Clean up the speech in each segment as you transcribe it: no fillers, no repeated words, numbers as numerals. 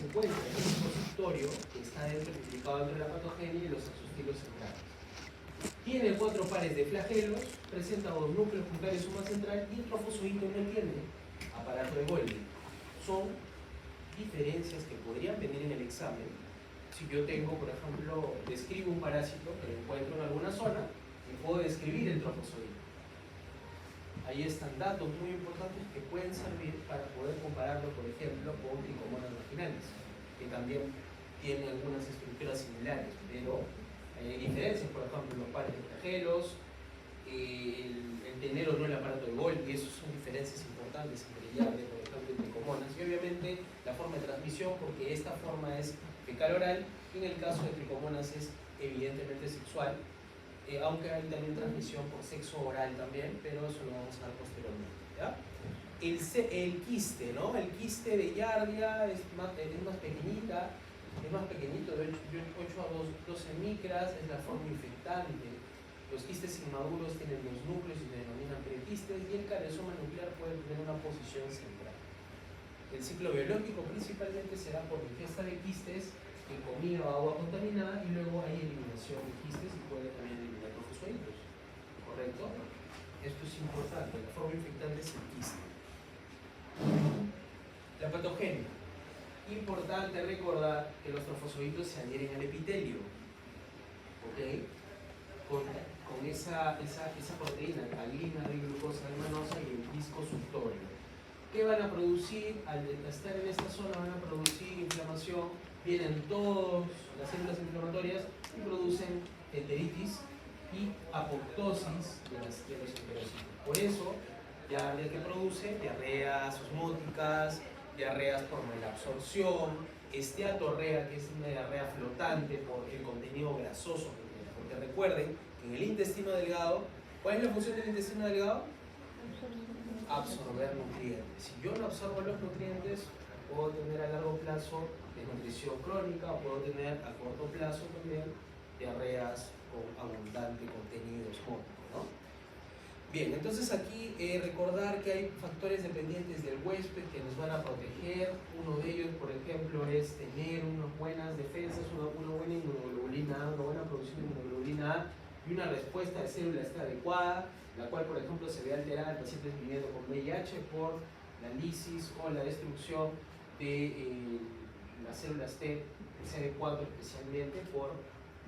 encuentra en el consultorio que está implicado dentro de la patogenia y los exostilos centrales. Tiene 4 pares de flagelos, presenta 2 núcleos punctales suma central y el trofozoito no tiene aparato de Golgi. Son diferencias que podrían venir en el examen. Si yo tengo, por ejemplo, describo un parásito que lo encuentro en alguna zona y puedo describir el trofozoito. Ahí están datos muy importantes que pueden servir para poder compararlo, por ejemplo, con tricomonas vaginales, que también tienen algunas estructuras similares, pero hay diferencias, por ejemplo, los pares de flagelos, el tener o no el aparato de Golgi, esas son diferencias importantes entre Giardia, por ejemplo, y tricomonas, y obviamente la forma de transmisión, porque esta forma es fecal oral, y en el caso de tricomonas es evidentemente sexual, aunque hay también transmisión por sexo oral también, pero eso lo vamos a ver posteriormente, ¿ya? El quiste, ¿no? El quiste de Giardia es más pequeñita, es más pequeñito, de 8 a 12 micras, es la forma infectante. Los quistes inmaduros tienen 2 núcleos y se denominan prequistes, y el caresoma nuclear puede tener una posición central. El ciclo biológico principalmente se da por ingesta de quistes en comida o agua contaminada, y luego hay eliminación de quistes y puede también eliminar trofozoitos. ¿Correcto? Esto es importante, la forma infectante es el quiste. La patogenia. Importante recordar que los trofozoitos se adhieren al epitelio. ¿Ok? Con esa proteína, calina, glucosa hermanosa y el disco suctorio. ¿Qué van a producir? Al estar en esta zona van a producir inflamación, vienen todas las células inflamatorias y producen enteritis y apoptosis de los enterocitos. Por eso, Giardia que produce diarreas osmóticas, diarreas por malabsorción, esteatorrea, que es una diarrea flotante por el contenido grasoso que tiene. Porque recuerden que en el intestino delgado, ¿cuál es la función del intestino delgado? Absorber nutrientes. Si yo no absorbo los nutrientes, puedo tener a largo plazo desnutrición crónica o puedo tener a corto plazo también diarreas con abundante contenido osmótico, ¿no? Bien, entonces aquí recordar que hay factores dependientes del huésped que nos van a proteger. Uno de ellos, por ejemplo, es tener unas buenas defensas, una buena inmunoglobulina A, una buena producción de inmunoglobulina A y una respuesta de células T adecuada, la cual, por ejemplo, se ve alterada en pacientes viviendo con VIH por la lisis o la destrucción de las células T, CD4 especialmente por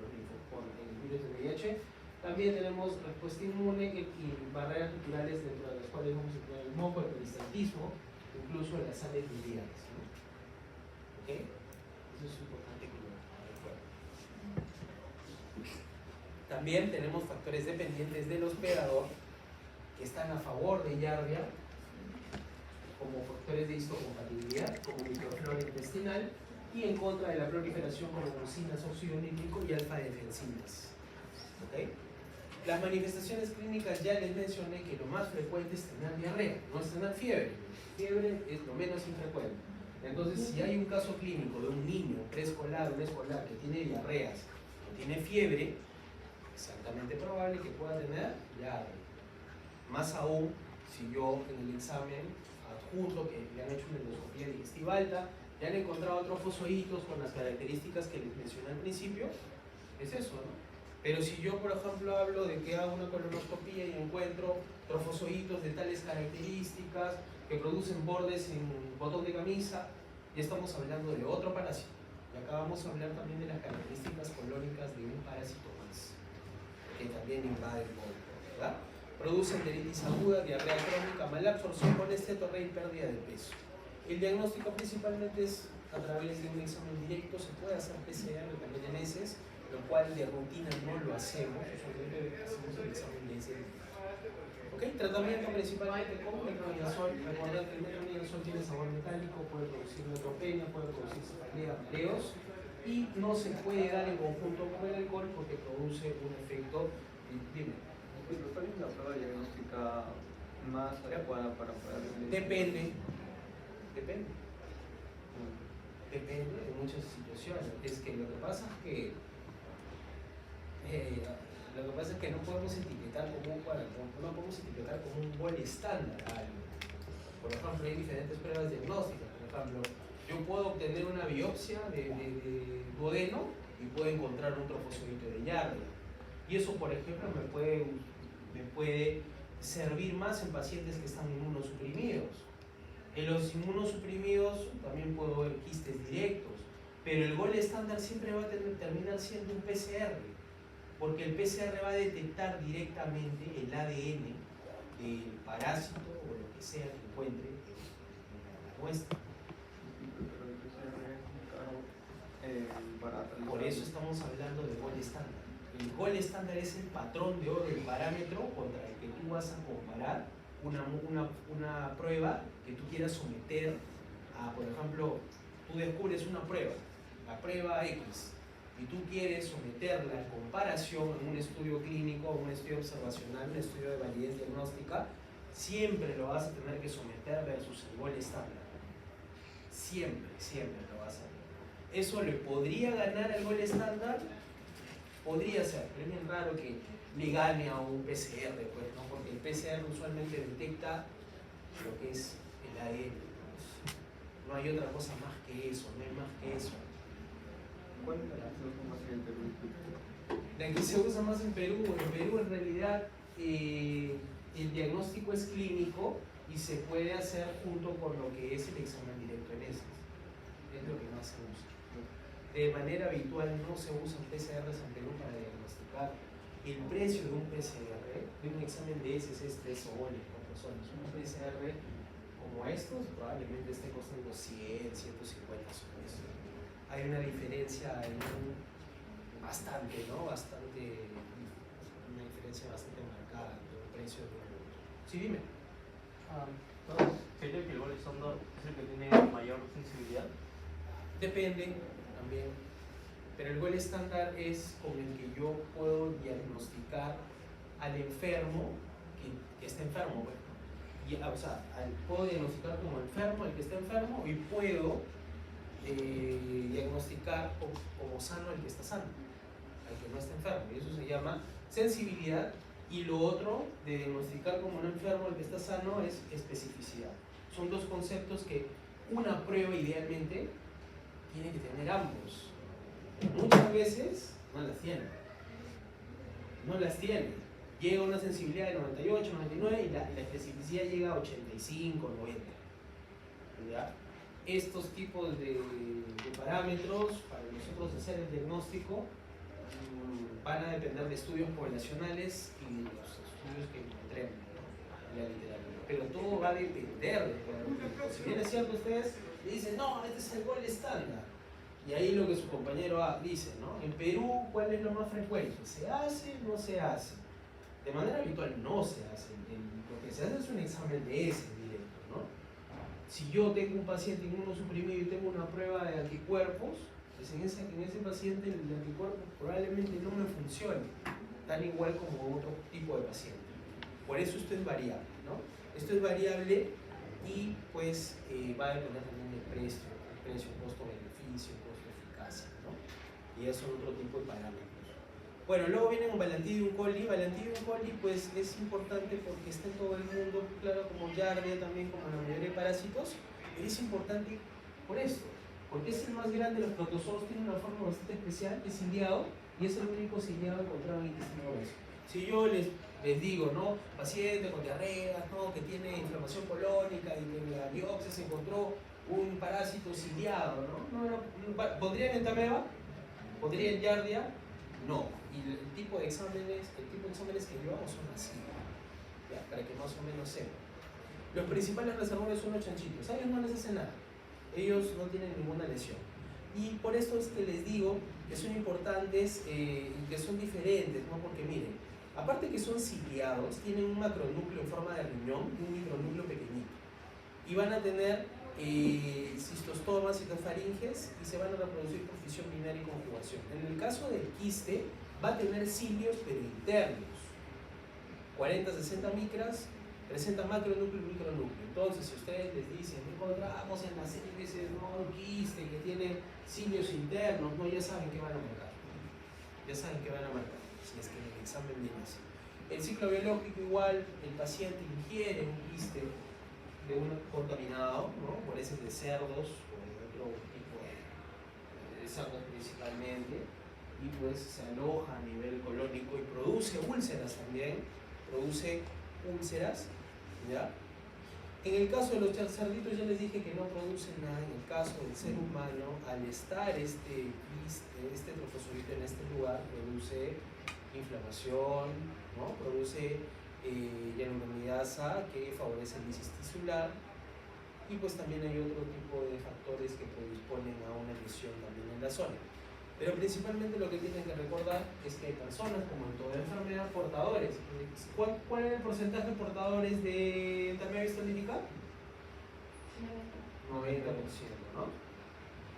el virus de VIH. También tenemos respuesta inmune y barreras naturales, dentro de las cuales vamos a tener el moco, el peristaltismo, incluso las sales biliares, ¿no? ¿Ok? Eso es importante que lo recuerden. También tenemos factores dependientes del hospedador que están a favor de Giardia, como factores de histocompatibilidad, como microflora intestinal, y en contra de la proliferación como mucinas, óxido nítrico y alfa-defensinas. ¿Ok? Las manifestaciones clínicas ya les mencioné que lo más frecuente es tener diarrea, no es tener fiebre. Fiebre es lo menos infrecuente. Entonces, si hay un caso clínico de un niño preescolar o escolar que tiene diarreas o tiene fiebre, es altamente probable que pueda tener diarrea. Más aún, si yo en el examen adjunto que le han hecho una endoscopía digestiva alta, ya han encontrado trofozoitos con las características que les mencioné al principio, es eso, ¿no? Pero si yo, por ejemplo, hablo de que hago una colonoscopía y encuentro trofozoitos de tales características que producen bordes en botón de camisa, ya estamos hablando de otro parásito. Y acá vamos a hablar también de las características colónicas de un parásito más, que también invade el cuerpo, ¿verdad? Produce enteritis aguda, diarrea crónica, malabsorción con esteatorrea y pérdida de peso. El diagnóstico principalmente es a través de un examen directo, se puede hacer PCR también en heces, lo cual de rutina no lo hacemos, usualmente hacemos el examen de heces. ¿Ok? Tratamiento principalmente con metronidazol. Recordad que el metronidazol tiene sabor metálico, puede producir neutropenia, puede producir cefalea, mareos, y no se puede dar en conjunto con el alcohol porque produce un efecto. Dime. ¿Cuál es la prueba diagnóstica más adecuada para poder definir? Depende. Depende de muchas situaciones. Es que lo que pasa es que no podemos etiquetar como un gol estándar a algo. Por ejemplo, hay diferentes pruebas diagnósticas. Por ejemplo, Yo puedo obtener una biopsia de duodeno y puedo encontrar un trofosodito de Yardia. Y eso, por ejemplo, me puede servir más en pacientes que están inmunosuprimidos. En los inmunosuprimidos también puedo ver quistes directos, pero el gol estándar siempre va a terminar siendo un PCR, porque el PCR va a detectar directamente el ADN del parásito o lo que sea que encuentre en la muestra. Por eso estamos hablando de gol estándar. El gol estándar es el patrón de oro, el parámetro contra el que tú vas a comparar una prueba que tú quieras someter a, por ejemplo, tú descubres una prueba, la prueba X, y tú quieres someterla en comparación en un estudio clínico, un estudio observacional, un estudio de validez diagnóstica, siempre lo vas a tener que someter versus el gol estándar. Siempre, siempre lo vas a hacer. ¿Eso le podría ganar al gol estándar? Podría ser, pero es bien raro que le gane a un PCR, pues, ¿no? Porque el PCR usualmente detecta lo que es el ADN. No hay otra cosa más que eso, no hay más que eso. ¿Cuál es la que se usa más en Perú? La que se usa más en Perú en realidad el diagnóstico es clínico y se puede hacer junto con lo que es el examen directo en heces. Es lo que más se usa. De manera habitual no se usan PCRs en Perú para diagnosticar. El precio de un PCR, de un examen de heces, es 3 soles, 4 soles. Un PCR como estos probablemente esté costando 100, 150 soles. Hay una diferencia bastante, ¿no? Una diferencia bastante marcada entre un precio de un otro. Sí, dime. ¿Sería que el gol estándar es el que tiene mayor sensibilidad? Depende también, pero el gol estándar es con el que yo puedo diagnosticar al enfermo que está enfermo, bueno. O sea, puedo diagnosticar como enfermo el que está enfermo y puedo diagnosticar como sano el que está sano, al que no está enfermo, y eso se llama sensibilidad. Y lo otro de diagnosticar como un enfermo el que está sano es especificidad. Son dos conceptos que una prueba idealmente tiene que tener ambos. Muchas veces no las tiene. No las tiene. Llega a una sensibilidad de 98, 99 y la especificidad llega a 85, 90. ¿Ya? Estos tipos de parámetros para nosotros hacer el diagnóstico van a depender de estudios poblacionales y de los estudios que encontremos, ¿no?, en la literatura. Pero todo va a depender de todo. Si bien es cierto, ustedes le dicen, no, este es el gol estándar. Y ahí lo que su compañero dice, ¿no? En Perú, ¿cuál es lo más frecuente? ¿Se hace o no se hace? De manera habitual no se hace. Lo que se hace es un examen de heces directo, ¿no? Si yo tengo un paciente inmunosuprimido y tengo una prueba de anticuerpos, pues en ese paciente el anticuerpo probablemente no me funcione tan igual como otro tipo de paciente. Por eso esto es variable, ¿no? Esto es variable y pues va a depender también del precio, costo-beneficio, costo-eficacia, ¿no? Y eso son otro tipo de parámetros. Bueno, luego viene un Ballantine coli. Ballantine coli pues es importante porque está en todo el mundo, claro, como Yardia también, como la mayoría de parásitos. Es importante por esto, porque es el más grande de los protozoos, tiene una forma bastante especial, es ciliado y es el único ciliado encontrado en el intestino grueso. Si yo les digo, ¿no?, paciente con diarrea, ¿no?, que tiene inflamación colónica y que en la biopsia se encontró un parásito ciliado, ¿no? ¿Pondrían en Tameva? ¿Pondrían en Yardia? No. Y el tipo de exámenes que llevamos son así, ya, para que más o menos sepan. Los principales reservorios son los chanchitos, a ellos no les hace nada, ellos no tienen ninguna lesión. Y por esto es que les digo que son importantes y que son diferentes, ¿no? Porque miren, aparte que son ciliados, tienen un macronúcleo en forma de riñón y un micronúcleo pequeñito. Y van a tener cistostomas, citofaringes y se van a reproducir por fisión binaria y conjugación. En el caso del quiste, va a tener cilios pero internos, 40-60 micras, presenta macronúcleo y micronúcleo. Entonces, si ustedes les dicen, encontramos en las hélices, ¿no?, un quiste que tiene cilios internos, ¿no?, ya saben que van a marcar. Ya saben que van a marcar, si es que en el examen viene así. El ciclo biológico igual, el paciente ingiere un quiste de un contaminado, ¿no?, por heces de cerdos o de otro externos principalmente, y pues se aloja a nivel colónico y produce úlceras también, produce úlceras, ¿ya? En el caso de los cerditos ya les dije que no producen nada. En el caso del ser humano, al estar este trofozoito en este lugar, produce inflamación, ¿no? Produce hialuronidasa que favorece el lisis tisular, y pues también hay otro tipo de factores que predisponen a una lesión también en la zona. Pero principalmente lo que tienen que recordar es que hay personas, como en toda enfermedad, portadores. ¿Cuál es el porcentaje de portadores de enfermedad histolítica? 90%, ¿no?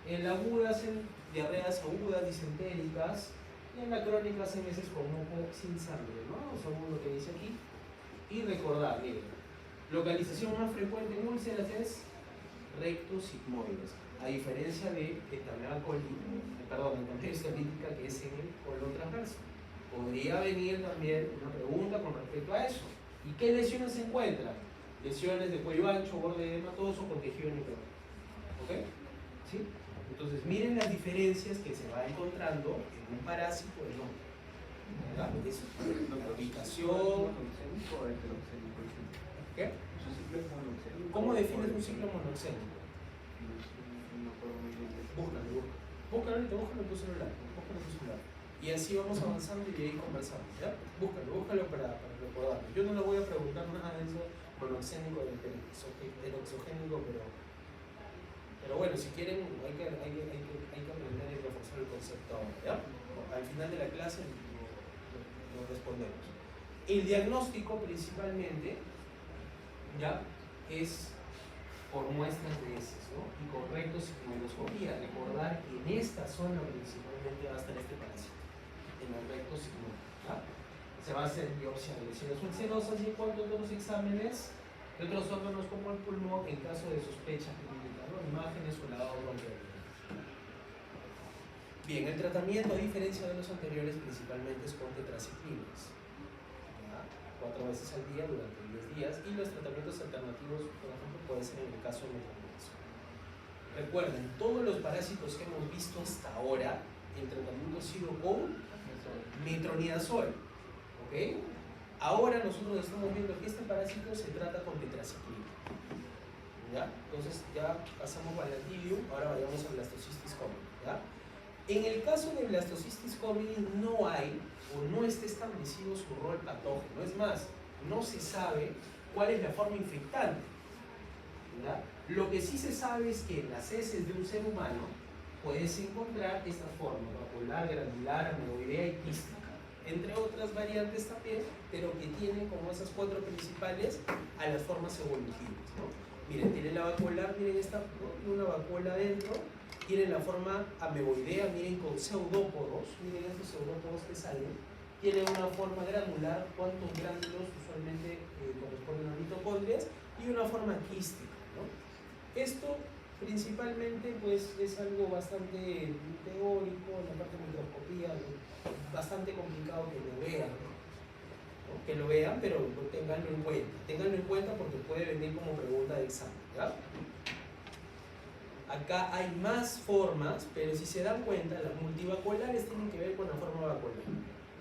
En la aguda hacen diarreas agudas, disentéricas, y en la crónica hacen heces con moco sin sangre, ¿no? Según lo que dice aquí. Y recordar, miren, localización más frecuente en úlceras es rectos sigmoides, a diferencia de enfermedad histolítica, que es en el colon transverso. Podría venir también una pregunta con respecto a eso. ¿Y qué lesiones se encuentran? Lesiones de cuello ancho, borde edematoso con tejido necrótico. ¿Ok? ¿Sí? Entonces miren las diferencias que se va encontrando en un parásito de no. ¿Verdad? Es la ubicación. ¿Qué? ¿Cómo defines un ciclo monoxénico? Búscalo en tu celular. Y así vamos avanzando y de ahí conversamos, ¿ya? Búscalo para recordarlo. Yo no le voy a preguntar nada de eso monoxénico, del peroxogénico, pero bueno, si quieren hay que aprender y reforzar el concepto ahora, ¿ya? Al final de la clase lo respondemos. El diagnóstico principalmente, ¿ya? Es por muestras de heces, ¿no? Y con rectosigmoidoscopía. Recordar que en esta zona principalmente va a estar este parásito, en el rectosigmoide, ¿ya? Se va a hacer biopsia de lesiones ulcerosas y en cuanto a otros exámenes de otros órganos como el pulmón en caso de sospecha clínica, ¿no? Imágenes o lavado bronquial. Bien, el tratamiento, a diferencia de los anteriores, principalmente es con tetraciclinas, 4 veces al día durante 10 días, y los tratamientos alternativos, por ejemplo, puede ser en el caso de metronidazol. Recuerden, todos los parásitos que hemos visto hasta ahora, el tratamiento ha sido con metronidazol, ¿ok? Ahora nosotros estamos viendo que este parásito se trata con tetraciclina, ¿ya? Entonces ya pasamos al Lativium, ahora vayamos a Blastocystis communis, ¿ya? En el caso de Blastocystis communis no hay o no está establecido su rol patógeno. Es más, no se sabe cuál es la forma infectante, ¿verdad? Lo que sí se sabe es que en las heces de un ser humano puedes encontrar esta forma: vacuolar, granular, ameoidea y quística, entre otras variantes también, pero que tienen como esas 4 principales a las formas evolutivas, ¿no? Miren, tienen la vacuolar, miren esta, ¿no? Una vacuola adentro. Tienen la forma ameoidea, miren, con pseudópodos, miren estos pseudópodos que salen. Tienen una forma granular, cuantos gránulos usualmente corresponden a mitocondrias, y una forma quística, ¿no? Esto principalmente pues es algo bastante teórico, en la parte de microscopía, bastante complicado que lo vean, ¿no? Que lo vean, pero ténganlo en cuenta porque puede venir como pregunta de examen, ¿ya? Acá hay más formas, pero si se dan cuenta, las multivaculares tienen que ver con la forma vacuolar.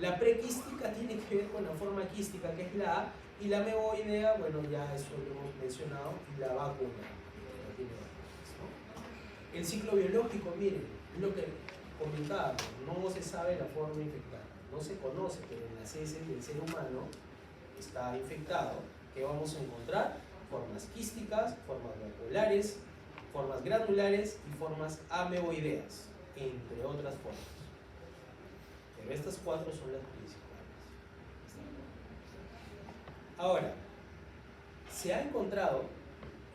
La prequística tiene que ver con la forma quística, que es la A, y la ameoidea, bueno, ya eso lo hemos mencionado, y la vacuolar, ¿no? El ciclo biológico, miren, es lo que comentaba, no se sabe la forma infectada, no se conoce, pero en las heces del ser humano está infectado. ¿Qué vamos a encontrar? Formas quísticas, formas vaculares, formas granulares y formas ameoideas, entre otras formas. Pero estas 4 son las principales. Ahora, se ha encontrado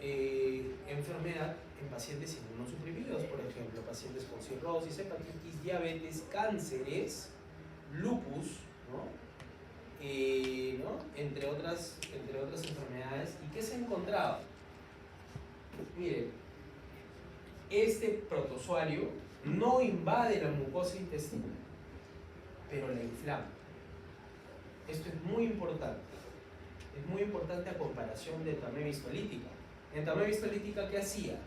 enfermedad en pacientes inmunosuprimidos, por ejemplo, pacientes con cirrosis, hepatitis, diabetes, cánceres, lupus, ¿no? Entre otras enfermedades. ¿Y qué se ha encontrado? Miren, este protozoario no invade la mucosa intestinal, pero la inflama. Esto es muy importante. Es muy importante a comparación de entamoeba histolítica. Entamoeba histolítica, ¿qué hacía?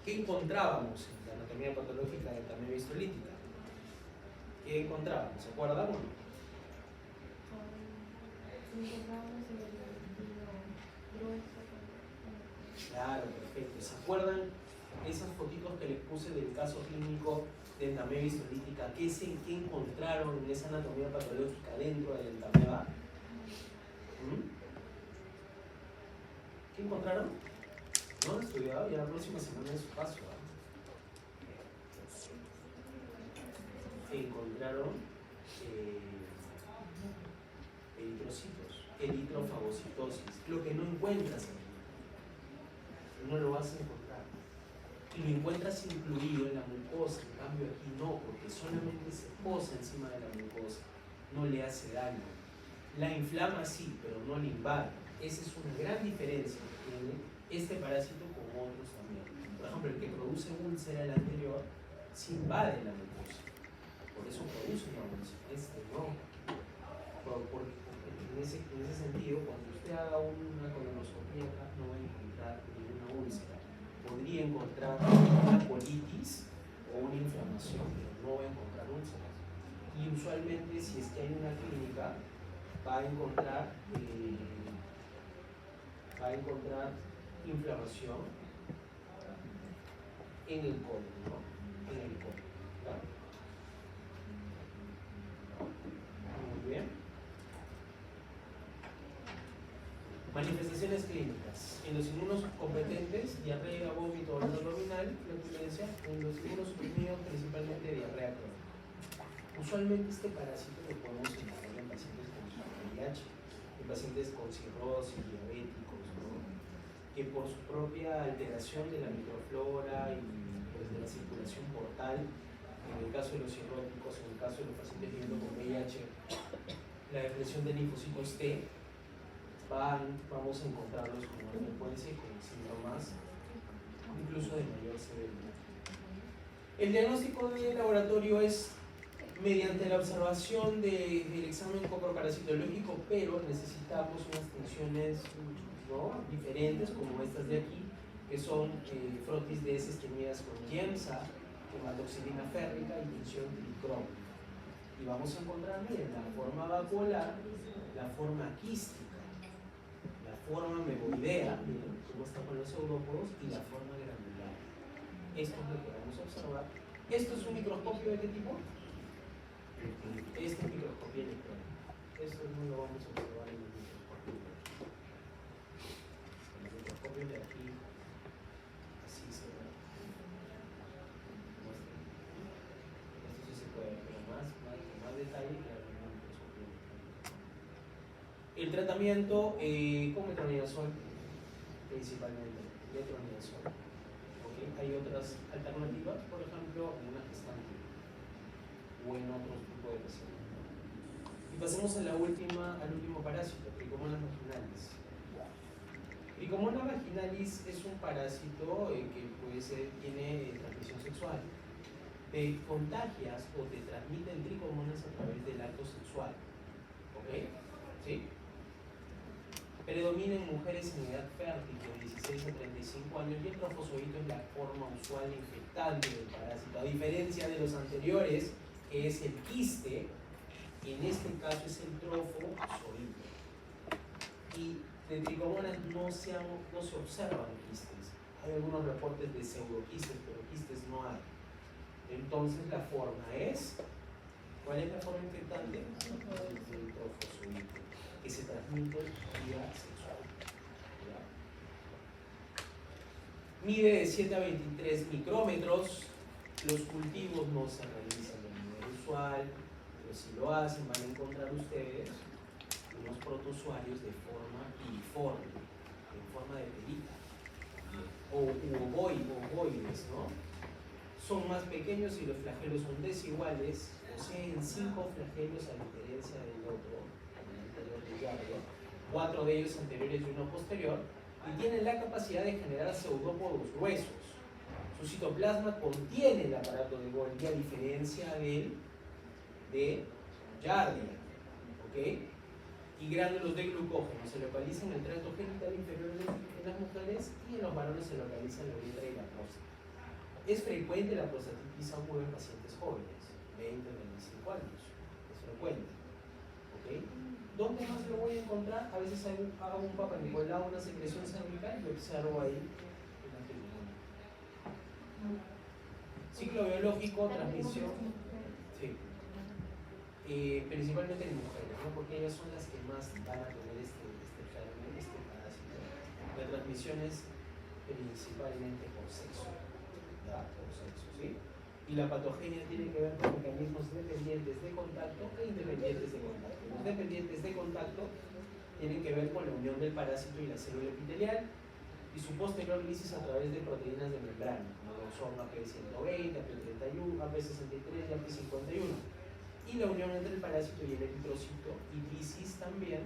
¿Qué encontrábamos en la anatomía patológica de la amelia histolítica? ¿Qué encontrábamos? ¿Se acuerdan o no? Claro, perfecto. ¿Se acuerdan esas fotitos que les puse del caso clínico de entamoeba histolítica? ¿Qué encontraron en esa anatomía patológica dentro de la entamoeba? ¿Qué encontraron? ¿No han estudiado? Ya la próxima semana es su paso. Encontraron eritrocitos, eritrofagocitosis, lo que no encuentras en no lo vas a encontrar. Y lo encuentras incluido en la mucosa, en cambio aquí no, porque solamente se posa encima de la mucosa, no le hace daño. La inflama sí, pero no le invade. Esa es una gran diferencia que tiene este parásito con otros también. Por ejemplo, el que produce úlcera, el anterior, sí invade la mucosa. Por eso produce una úlcera. Este no. Porque en ese sentido, cuando usted haga una colonoscopia acá, no va a encontrar ninguna úlcera. Podría encontrar una colitis o una inflamación, pero no va a encontrar úlceras. Y usualmente, si es que hay una clínica, va a encontrar inflamación en el colon, ¿no? En el colon, ¿verdad? Muy bien. Manifestaciones clínicas. En los inmunocompetentes, diarrea, vómito, dolor abdominal, flatulencia. En los inmunosuprimidos, principalmente diarrea crónica. Usualmente este parásito lo podemos encontrar en pacientes con VIH, en pacientes con cirrosis, diabéticos, ¿no? Que por su propia alteración de la microflora y pues, de la circulación portal, en el caso de los cirróticos, en el caso de los pacientes viviendo con VIH, la depresión de linfocitos T, vamos a encontrarlos con mayor frecuencia y con síntomas incluso de mayor severidad. El diagnóstico de laboratorio es mediante la observación del examen coproparasitológico, pero necesitamos unas tensiones, ¿no?, diferentes como estas de aquí, que son frotis de heces teñidas con Giemsa, hematoxilina férrica y tensión tricrónica. Y vamos a encontrar, miren, la forma vacuolar, la forma quística, la forma megoidea, miren cómo está con los pseudópodos, y la forma granular. Esto es lo que vamos a observar. ¿Esto es un microscopio de qué tipo? Este microscopio electrónico. Esto no lo vamos a observar en el microscopio electrónico. En el microscopio de aquí, así se ve. Esto sí se puede ver, pero más detalle que en el microscopio electrónico. El tratamiento con metronidazol, principalmente, metronidazol. ¿Okay? Hay otras alternativas, por ejemplo, en una gestante o en otro tipo de pacientes. Y pasemos a al último parásito, Trichomonas vaginalis. Trichomonas vaginalis es un parásito que tiene transmisión sexual. Te contagias o te transmiten tricomonas a través del acto sexual. ¿Ok? ¿Sí? Predomina en mujeres en edad fértil de 16 a 35 años y el trofozoito es la forma usual infectante del parásito. A diferencia de los anteriores, que es el quiste, en este caso es el trofozoito. Y de tricomonas no se observan quistes. Hay algunos reportes de pseudoquistes, pero quistes no hay. Entonces la forma es, ¿cuál es la forma infectante? El trofozoito, que se transmite vía sexual. ¿Ya? Mide de 7 a 23 micrómetros. Los cultivos no se realizan de manera usual, pero si lo hacen van a encontrar ustedes unos protozoarios de forma uniforme, en forma de perita, o ovoides, ¿no? Son más pequeños y los flagelos son desiguales, poseen 5 flagelos a diferencia del otro, el anterior de Giardia, 4 de ellos anteriores y uno posterior, y tienen la capacidad de generar pseudópodos gruesos. Su citoplasma contiene el aparato de Golgi a diferencia de Giardia, ¿ok? Y gránulos de glucógeno se localizan en el tracto genital inferior en las mujeres y en los varones se localizan en la uretra y la próstata. Es frecuente la prostatitis aguda en pacientes jóvenes, 20 a 25 años, es frecuente. ¿Ok? ¿Dónde más lo voy a encontrar? A veces hago un Papa Nicolau, una secreción cervical y observo ahí una pneumonía. Ciclo biológico, transmisión, sí. Principalmente en mujeres, ¿no? Porque ellas son las que más van a tener este parásito. La transmisión es principalmente por sexo, ¿ya? Por sexo, ¿sí? Y la patogenia tiene que ver con mecanismos dependientes de contacto e independientes de contacto. Los dependientes de contacto tienen que ver con la unión del parásito y la célula epitelial y su posterior lisis a través de proteínas de membrana, como son AP120, AP31, AP63 y AP51. Y la unión entre el parásito y el eritrocito y lisis también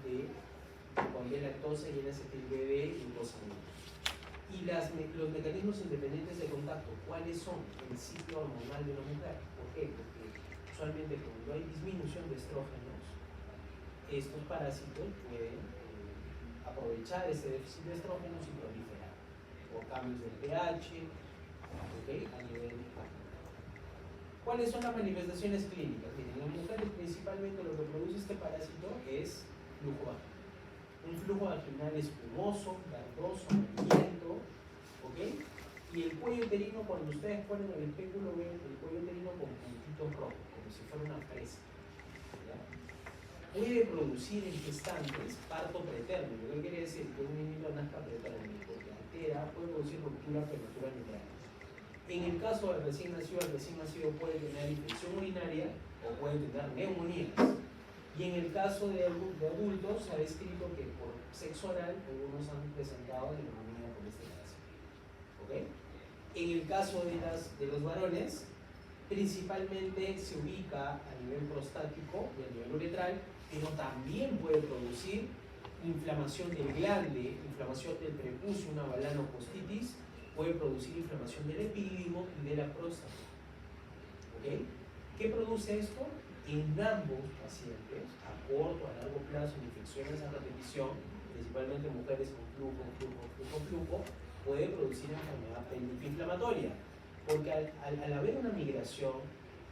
de con B-lactosa y N-acetil-BD y glucosamina. Y los mecanismos independientes de contacto, ¿cuáles son? El ciclo hormonal de la mujer. ¿Por qué? Porque usualmente cuando hay disminución de estrógenos, estos parásitos pueden aprovechar ese déficit de estrógenos y proliferar por cambios del pH, ¿okay? A nivel. ¿Cuáles son las manifestaciones clínicas? Miren, en las mujeres principalmente lo que produce este parásito es flujo vaginal. Un flujo vaginal espumoso, verdoso, amarillento, ¿ok? Y el cuello uterino, cuando ustedes ponen el espéculo, ven el cuello uterino con puntitos rojos, como si fuera una fresa. ¿Ya? Puede producir en gestantes parto pretérmino. ¿Qué quiere decir? Que un niño nazca pretérmino, porque altera, puede producir ruptura prematura mitral. En el caso del recién nacido puede tener infección urinaria o puede tener neumonías. Y en el caso de adultos se ha descrito que por sexo oral algunos han presentado neumonía por este parásito. ¿Okay? En el caso de los varones, principalmente se ubica a nivel prostático y a nivel uretral, pero también puede producir inflamación del glande, inflamación del prepucio, una balanopostitis, puede producir inflamación del epidídimo y de la próstata. ¿Okay? ¿Qué produce esto? En ambos pacientes, a corto, a largo plazo, en infecciones a repetición, principalmente mujeres con flujo, puede producir enfermedad pélvica inflamatoria. Porque al haber una migración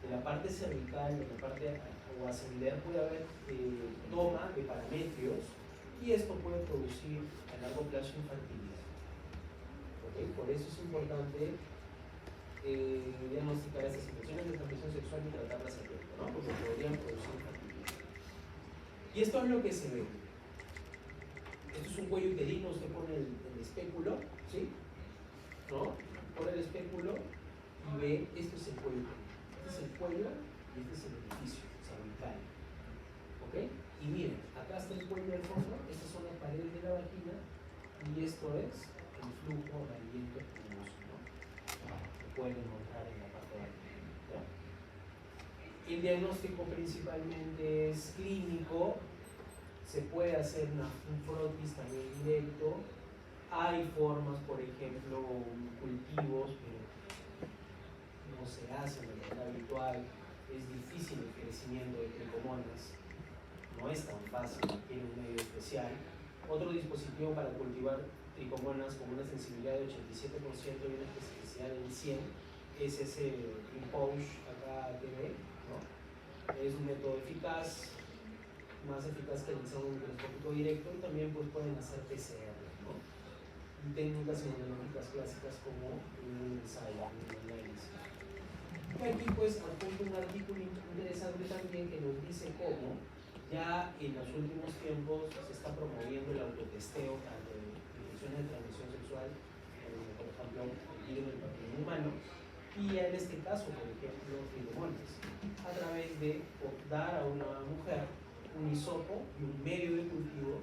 de la parte cervical o de la parte o ascender, puede haber toma de parametrios y esto puede producir a largo plazo infertilidad. ¿Okay? Por eso es importante diagnosticar estas situaciones de transmisión sexual y tratarlas a tiempo, ¿no? Porque podrían producir infertilidad. Y esto es lo que se ve. Esto es un cuello uterino, usted pone el espéculo, ¿sí? ¿No? Pone el espéculo y ve, esto es el cuello uterino. Este es el cuello y este es el orificio cervical. ¿Ok? Y miren, acá está el cuello del fondo, estas son las paredes de la vagina y esto es el flujo amarillento espumoso, ¿no? Pueden encontrar en la parte de arriba. El diagnóstico principalmente es clínico, se puede hacer un frotis también directo, hay formas, por ejemplo, cultivos, pero no se hacen de manera habitual, es difícil el crecimiento de tricomonas, no es tan fácil, requiere un medio especial. Otro dispositivo para cultivar tricomonas con una sensibilidad de 87% y una especificidad en 100 es ese Impouch acá TV, ¿no? Es un método eficaz, más eficaz que el examen microscópico directo, y también pues, pueden hacer PCR, ¿no? Y técnicas inmunológicas clásicas como un ensayo, un análisis. Y aquí pues adjunto un artículo interesante también que nos dice cómo ya en los últimos tiempos se está promoviendo el autotesteo tanto de infecciones de transmisión sexual, por ejemplo, el virus del papiloma humano, y en este caso, por ejemplo, tricomonas, a través de dar a una mujer un hisopo y un medio de cultivo,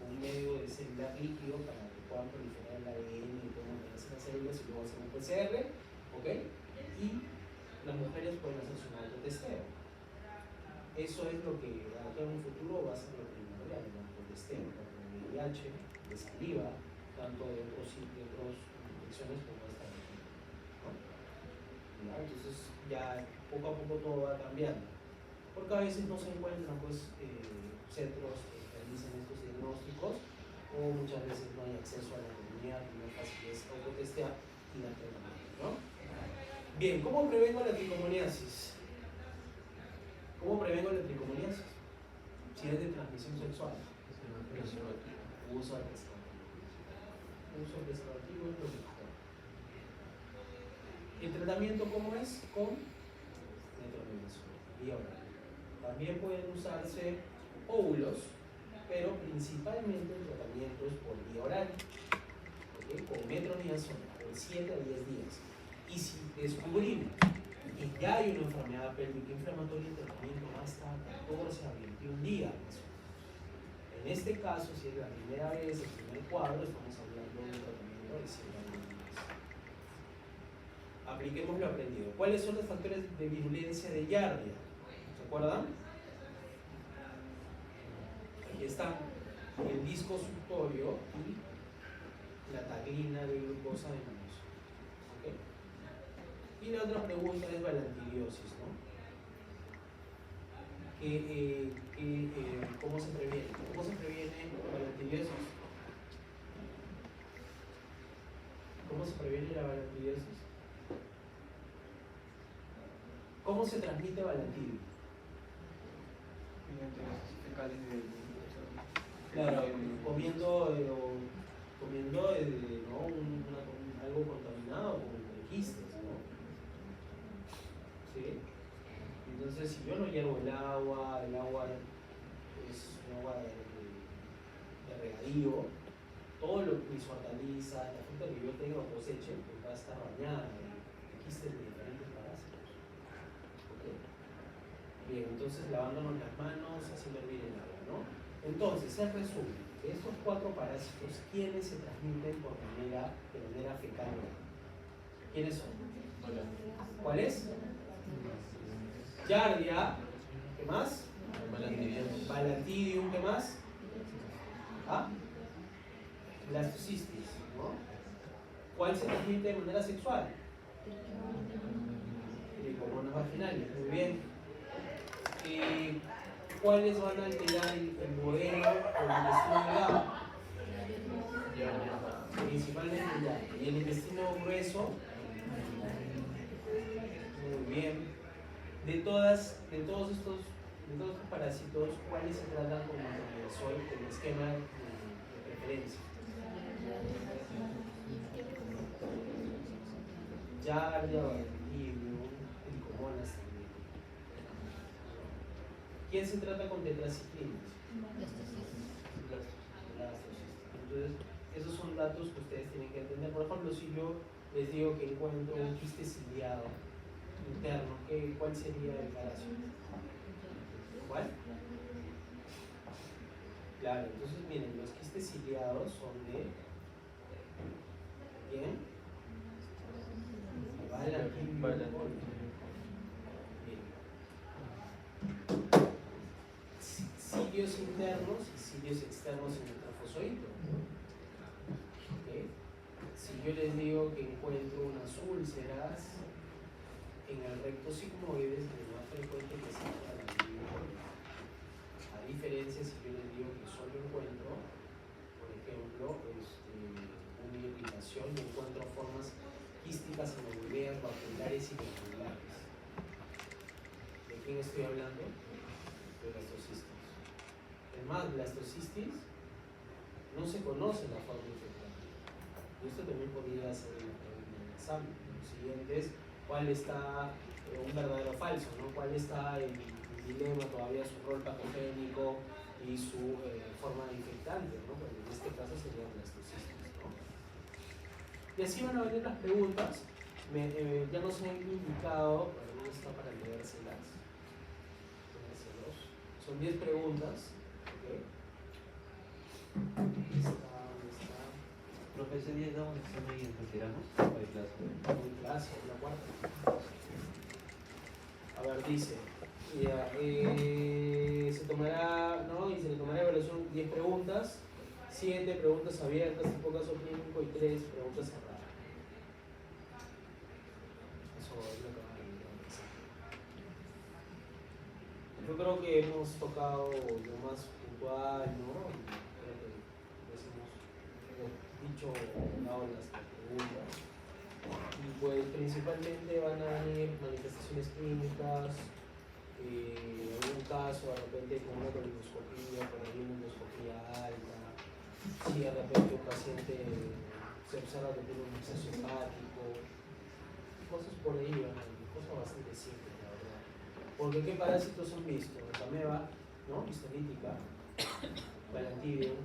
un medio de celular líquido para que puedan proliferar el ADN y puedan mantenerse las células y luego hacer un PCR, ¿ok? Y las mujeres pueden hacer su autotesteo. Eso es lo que acá en un futuro va a ser lo primordial, el autotesteo, tanto de VIH, de saliva, tanto de otros infecciones como esta, ¿no? Entonces ya poco a poco todo va cambiando, porque a veces no se encuentran pues, centros que realicen estos diagnósticos, o muchas veces no hay acceso a la comunidad y no es fácil autotestear, y dar tratamiento, ¿no? Bien, ¿cómo prevengo la tricomoniasis? ¿Cómo prevengo la tricomoniasis? Si es de transmisión sexual. Uso de preservativo. Uso de preservativo es lo mejor. ¿El tratamiento cómo es? Con metronidazol, vía oral. También pueden usarse óvulos, pero principalmente el tratamiento es por vía oral, ¿okay? Con metronidazol por 7 a 10 días. Y si descubrimos que ya hay una enfermedad pélvica inflamatoria, el tratamiento va hasta 14 a 21 días. En este caso, si es la primera vez, el primer cuadro, estamos hablando de un tratamiento de 7 a 10 días. Apliquemos lo aprendido. ¿Cuáles son los factores de virulencia de Giardia? ¿Se acuerdan? Aquí están el disco suctorio y la taglina de glucosa venosa. ¿Okay? Y la otra pregunta es balantidiosis, ¿no? ¿Cómo se previene? ¿Cómo se previene balantidiosis? ¿Cómo se previene la balantidiosis? ¿Cómo se transmite balantidio? Mediante las fecales de Claro, comiendo, ¿no? Algo contaminado con quistes, ¿no? ¿Sí? Entonces, si yo no hiervo el agua es un agua de regadío, todo lo que mis hortalizas, la fruta que yo tenga o coseche, pues va a estar bañada de quistes de diferentes parásitos. ¿Okay? Bien, entonces lavándonos las manos, haciendo hervir el agua, ¿no? Entonces, en resumen, de estos 4 parásitos, ¿quiénes se transmiten de manera fecal? ¿Quiénes son? ¿Cuál es? Giardia, ¿qué más? Balantidium, ¿qué más? ¿Ah? Blastocystis, ¿no? ¿Cuál se transmite de manera sexual? Tricomonas vaginales, muy bien. ¿Cuáles van a alterar el duodeno o el intestino delgado? Principalmente ya. ¿Y el intestino grueso? Muy bien. De todos estos parásitos, ¿cuáles se tratan con metronidazol en el esquema de preferencia? Giardia, balantidium, tricomonas también. ¿Quién se trata con tetraciclinas? Entonces, esos son datos que ustedes tienen que entender. Por ejemplo, si yo les digo que encuentro un quiste ciliado interno, ¿cuál sería el embarazo? ¿Cuál? Claro, entonces miren, los quistes ciliados son de ¿quién? Balantidium. Cilios internos y cilios externos en el trofozoito. ¿Okay? Si yo les digo que encuentro unas úlceras en el recto sigmoide, es más frecuente que sea balantidium. A diferencia, si yo les digo que solo encuentro, por ejemplo, una irritación y encuentro formas quísticas en alveolas baculares y ventriculares. ¿De quién estoy hablando? De blastocystis. Es más, blastocystis no se conoce la forma infectada. Y esto también podría ser en el examen. Lo siguiente es cuál está un verdadero o falso, ¿no? Cuál está el dilema todavía, su rol patogénico y su forma infectante, ¿no? Pues en este caso sería blastocystis, ¿no? Y así van a venir las preguntas. Ya nos han indicado, bueno, está para leérselas. Son 10 preguntas. ¿Okay? ¿Dónde está? Profe, ese día damos examen y nos retiramos. Hay clase. Hay clase, la cuarta. A ver, dice. Ya, se tomará, ¿no? Y se le tomará evaluación 10 preguntas, 7 preguntas abiertas, tipo caso clínico y 3 preguntas cerradas. Eso es lo que va a venir. Yo creo que hemos tocado lo más puntual, ¿no? Creo que les hemos dicho, dado las preguntas. Y pues principalmente van a venir manifestaciones clínicas, en algún caso de repente con una colonoscopia, por ahí una endoscopia alta, si de repente un paciente se observa que tiene un exceso hepático, cosas por ahí, cosas bastante simples, la verdad. Porque ¿qué parásitos han visto? La ameba, ¿no? Histolítica, Balantidium,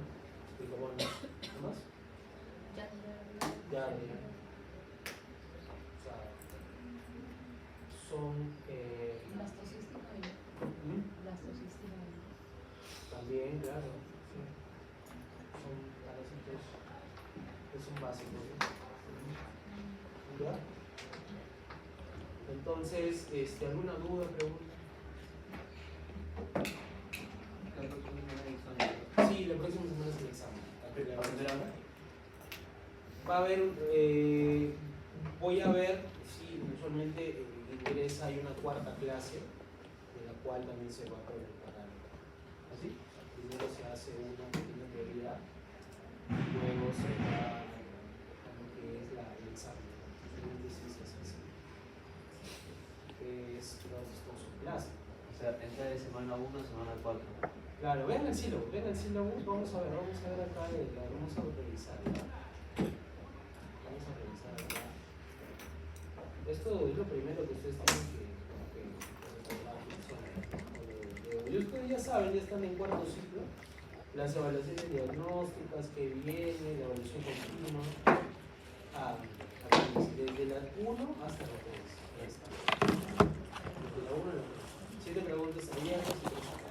Trichomonas, ¿qué más? Giardia. O sea, son también, claro, sí. Son parásitos que son básicos, ¿no? ¿Ya? Entonces, ¿alguna duda, pregunta? La próxima semana hay examen. Sí, la próxima semana es el examen. La primera. Va a haber, voy a ver si usualmente en inglés hay una cuarta clase, de la cual también se va a poder preparar. ¿Así? Primero se hace una pequeña teoría, luego se va a lo que es el examen. Usualmente sí se hace así. Que es los clases. O sea, entra de semana 1 a semana 4. Claro, vean el sílabo, vamos a ver acá, vamos a revisar, ¿ya? Vamos a revisar acá. Esto es lo primero que ustedes tienen que ustedes ya saben, ya están en cuarto ciclo, las evaluaciones diagnósticas que vienen, la evaluación continua, aquí dice, desde la 1 hasta la 3, ahí está. Desde la 1 a la 3. 7 preguntas abiertas y 3 acá.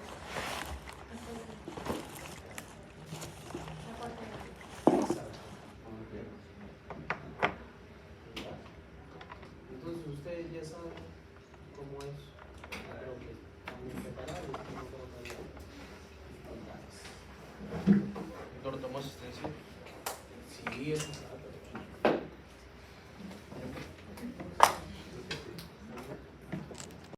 Entonces ustedes ya saben cómo es, creo que están bien preparados, no creo que haya dificultades. Doctor, ¿tomó asistencia? Sí, eso